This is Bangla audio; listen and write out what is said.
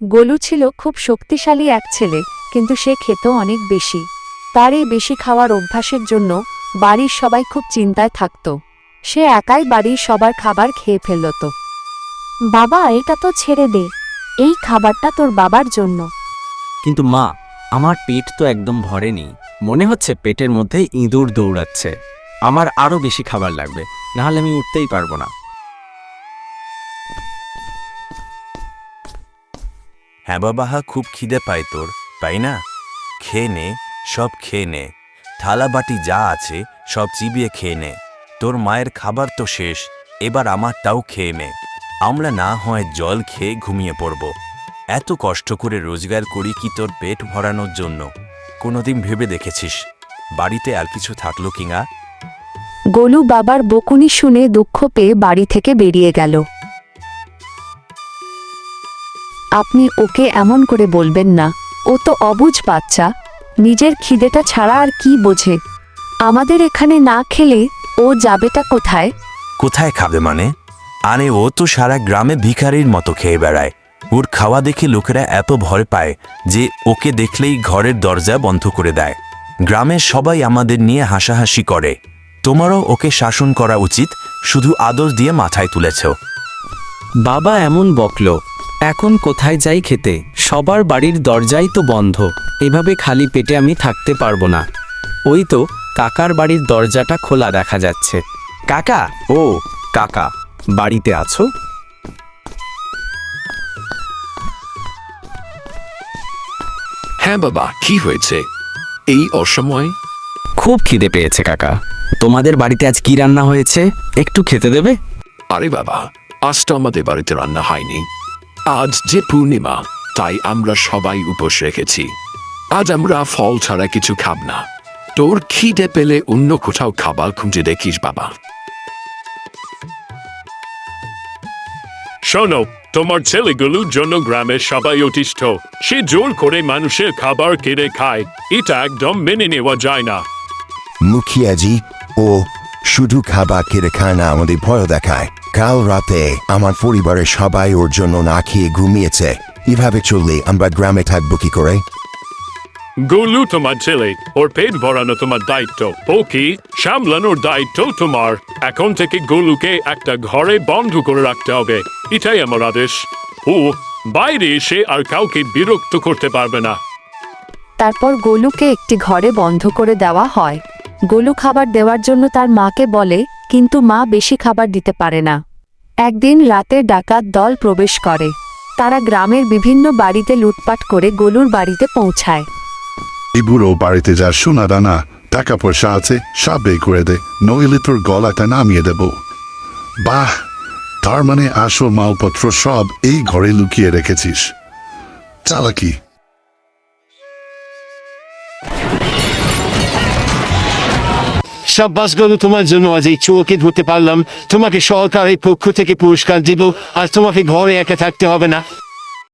গোলু ছিল খুব শক্তিশালী এক ছেলে, কিন্তু সে খেত অনেক বেশি। তার এই বেশি খাওয়ার অভ্যাসের জন্য বাড়ির সবাই খুব চিন্তায় থাকত। সে একাই বাড়ির সবার খাবার খেয়ে ফেলত। বাবা, এটা তো ছেড়ে দে, এই খাবারটা তোর বাবার জন্য। কিন্তু মা, আমার পেট তো একদম ভরেনি, মনে হচ্ছে পেটের মধ্যে ইঁদুর দৌড়াচ্ছে। আমার আরো বেশি খাবার লাগবে, নাহলে আমি উঠতেই পারবো না। হ্যাঁ বাবা, খুব খিদে পায় তোর, তাই না? খেয়ে নে, সব খেয়ে নে। থালা বাটি যা আছে সব চিবিয়ে খেয়ে নে। তোর মায়ের খাবার তো শেষ, এবার আমারটাও খেয়ে নে। আমরা না হয় জল খেয়ে ঘুমিয়ে পড়ব। এত কষ্ট করে রোজগার করি কি তোর পেট ভরানোর জন্য? কোনোদিন ভেবে দেখেছিস বাড়িতে আর কিছু থাকলো কিনা? গোলু বাবার বকুনি শুনে দুঃখ পেয়ে বাড়ি থেকে বেরিয়ে গেল। আপনি ওকে এমন করে বলবেন না, ও তো অবুঝ বাচ্চা, নিজের খিদেটা ছাড়া আর কি বোঝে। আমাদের এখানে না খেলে ও যাবেটা কোথায়? কোথায় খাবে মানে? আরে ও তো সারা গ্রামে ভিখারির মতো খেয়ে বেড়ায়। ওর খাওয়া দেখে লোকেরা এত ভয় পায় যে ওকে দেখলেই ঘরের দরজা বন্ধ করে দেয়। গ্রামের সবাই আমাদের নিয়ে হাসাহাসি করে। তোমারও ওকে শাসন করা উচিত, শুধু আদর দিয়ে মাথায় তুলেছ। বাবা এমন বকলো, এখন কোথায় যাই খেতে? সবার বাড়ির দরজাই তো বন্ধ, এভাবে খালি পেটে আমি থাকতে পারবো না। ওই তো কাকার বাড়ির দরজাটা খোলা দেখা যাচ্ছে। কাকা, ও কাকা, বাড়িতে আছো? হ্যাঁ বাবা, কি হয়েছে এই অসময়? খুব খিদে পেয়েছে কাকা। তোমাদের বাড়িতে আজ কি রান্না হয়েছে, একটু খেতে দেবে? আরে বাবা, আজ তো আমাদের বাড়িতে রান্না হয়নি। আজ যে পূর্ণিমা, তাই আমরা সবাই উপোস রেখেছি। আজ আমরা ফল ছাড়া কিছু খাব না। তোর খিদে পেলে অন্য কোথাও খাবার খুঁজে দেখিস বাবা। শোনো, তোমার ছেলেগুলোর জন্য গ্রামের সবাই অতিষ্ঠ। সে জোর করে মানুষের খাবার কেড়ে খায়, এটা একদম মেনে নেওয়া যায় না। মুখিয়াজি, ও শুধু খাবার কেড়ে খায় না, আমাদের ভয় দেখায়। কাল রাতে আমার পরিবারের সবাই ওর জন্য না খেয়ে ঘুমিয়েছে। এভাবে চললে আমরা গ্রামে থাকবো কি করে? গোলু তোমার ছেলে, ওর পেট ভরানো তোমার দায়িত্ব, ওকে সামলানোর দায়িত্ব তোমার। এখন থেকে গোলুকে একটা ঘরে বন্ধ করে রাখতে হবে, এটাই আমার আদেশ। ও বাইরে এসে আর কাউকে বিরক্ত করতে পারবে না। তারপর গোলুকে একটি ঘরে বন্ধ করে দেওয়া হয়। গোলু খাবার দেওয়ার জন্য তার মাকে বলে, কিন্তু মা বেশি খাবার দিতে পারে না। একদিন রাতে ডাকাত দল প্রবেশ করে। তারা গ্রামের বিভিন্ন বাড়িতে লুটপাট করে গোলুর বাড়িতে পৌঁছায়। এই বুড়ো বাড়িতে যা সোনা দানা টাকা পয়সা আছে সব বের করে দে, নইলে তোর গলাটা নামিয়ে দেব। বাহ, তার মানে আসল মালপত্র সব এই ঘরে লুকিয়ে রেখেছিস। চালাকি। সব বাসগুলো তোমার জন্য আজ এই চোখে ধরতে পারলাম। তোমাকে সরকারের পক্ষ থেকে পুরস্কার দিব, আর তোমাকে ঘরে একা থাকতে হবে না।